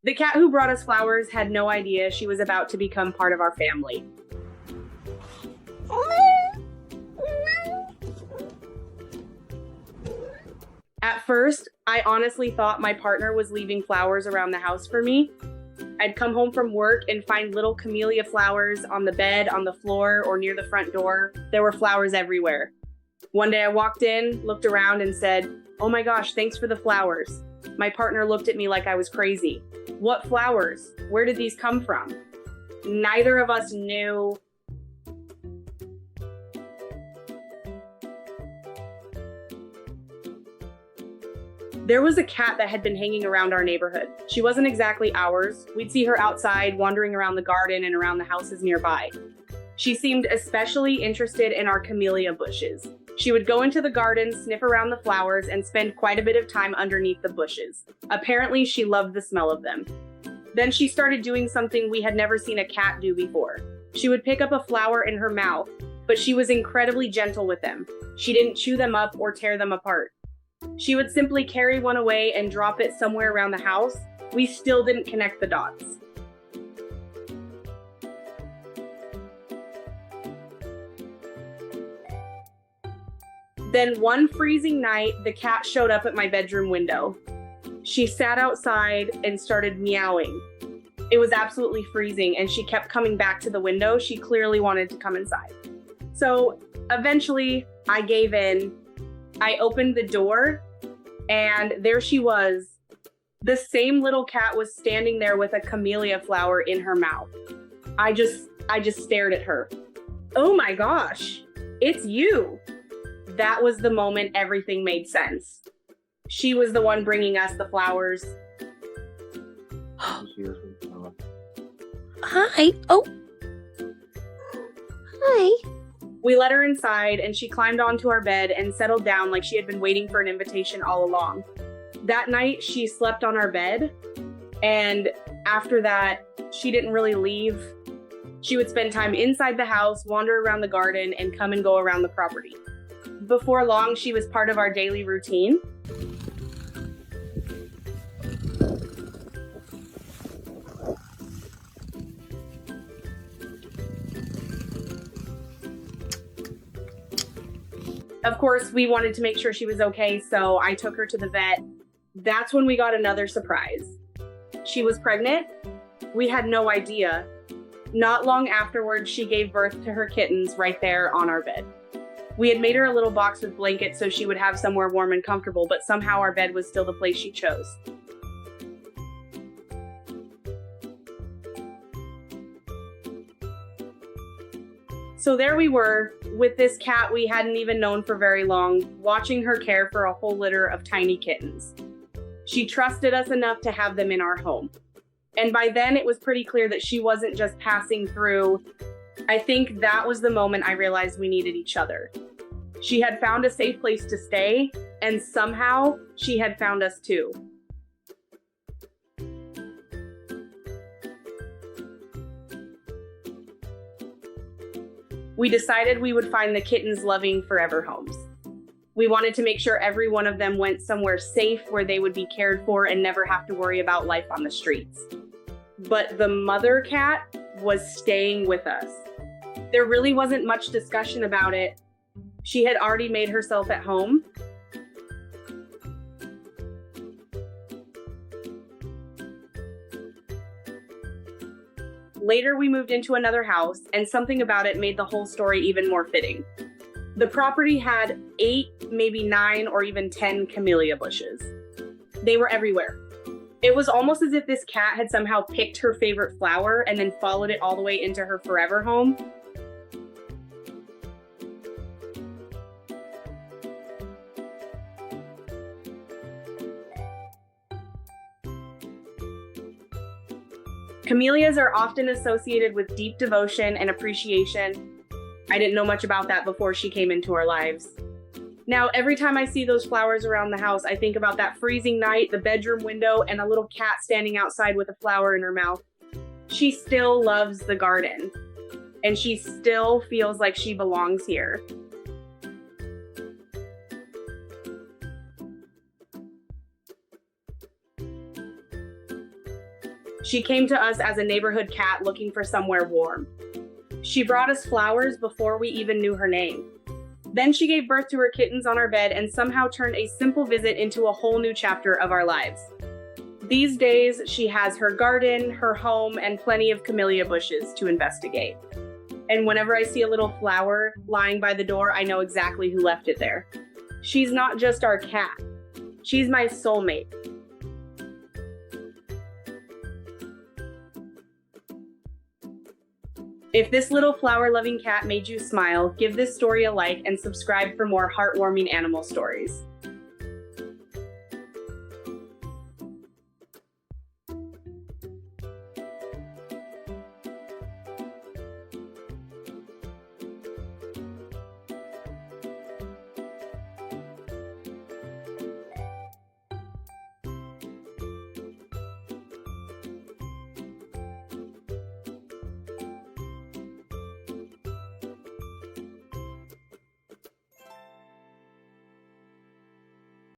The cat who brought us flowers had no idea she was about to become part of our family. At first, I honestly thought my partner was leaving flowers around the house for me. I'd come home from work and find little camellia flowers on the bed, on the floor, or near the front door. There were flowers everywhere. One day I walked in, looked around, and said, "Oh my gosh, thanks for the flowers." My partner looked at me like I was crazy. "What flowers? Where did these come from?" Neither of us knew. There was a cat that had been hanging around our neighborhood. She wasn't exactly ours. We'd see her outside, wandering around the garden and around the houses nearby. She seemed especially interested in our camellia bushes. She would go into the garden, sniff around the flowers, and spend quite a bit of time underneath the bushes. Apparently, she loved the smell of them. Then she started doing something we had never seen a cat do before. She would pick up a flower in her mouth, but she was incredibly gentle with them. She didn't chew them up or tear them apart. She would simply carry one away and drop it somewhere around the house. We still didn't connect the dots. Then one freezing night, the cat showed up at my bedroom window. She sat outside and started meowing. It was absolutely freezing, and she kept coming back to the window. She clearly wanted to come inside. So eventually, I gave in. I opened the door, and there she was. The same little cat was standing there with a camellia flower in her mouth. I just stared at her. "Oh my gosh, it's you." That was the moment everything made sense. She was the one bringing us the flowers. Hi. Oh. Hi. We let her inside, and she climbed onto our bed and settled down like she had been waiting for an invitation all along. That night, she slept on our bed, and after that, she didn't really leave. She would spend time inside the house, wander around the garden, and come and go around the property. Before long, she was part of our daily routine. Of course, we wanted to make sure she was okay, so I took her to the vet. That's when we got another surprise. She was pregnant. We had no idea. Not long afterwards, she gave birth to her kittens right there on our bed. We had made her a little box with blankets so she would have somewhere warm and comfortable, but somehow our bed was still the place she chose. So there we were, with this cat we hadn't even known for very long, watching her care for a whole litter of tiny kittens. She trusted us enough to have them in our home. And by then it was pretty clear that she wasn't just passing through. I think that was the moment I realized we needed each other. She had found a safe place to stay, and somehow she had found us too. We decided we would find the kittens loving forever homes. We wanted to make sure every one of them went somewhere safe where they would be cared for and never have to worry about life on the streets. But the mother cat was staying with us. There really wasn't much discussion about it. She had already made herself at home. Later, we moved into another house, and something about it made the whole story even more fitting. The property had 8, maybe 9, or even 10 camellia bushes. They were everywhere. It was almost as if this cat had somehow picked her favorite flower and then followed it all the way into her forever home. Camellias are often associated with deep devotion and appreciation. I didn't know much about that before she came into our lives. Now, every time I see those flowers around the house, I think about that freezing night, the bedroom window, and a little cat standing outside with a flower in her mouth. She still loves the garden, and she still feels like she belongs here. She came to us as a neighborhood cat looking for somewhere warm. She brought us flowers before we even knew her name. Then she gave birth to her kittens on our bed and somehow turned a simple visit into a whole new chapter of our lives. These days, she has her garden, her home, and plenty of camellia bushes to investigate. And whenever I see a little flower lying by the door, I know exactly who left it there. She's not just our cat. She's my soulmate. If this little flower-loving cat made you smile, give this story a like and subscribe for more heartwarming animal stories.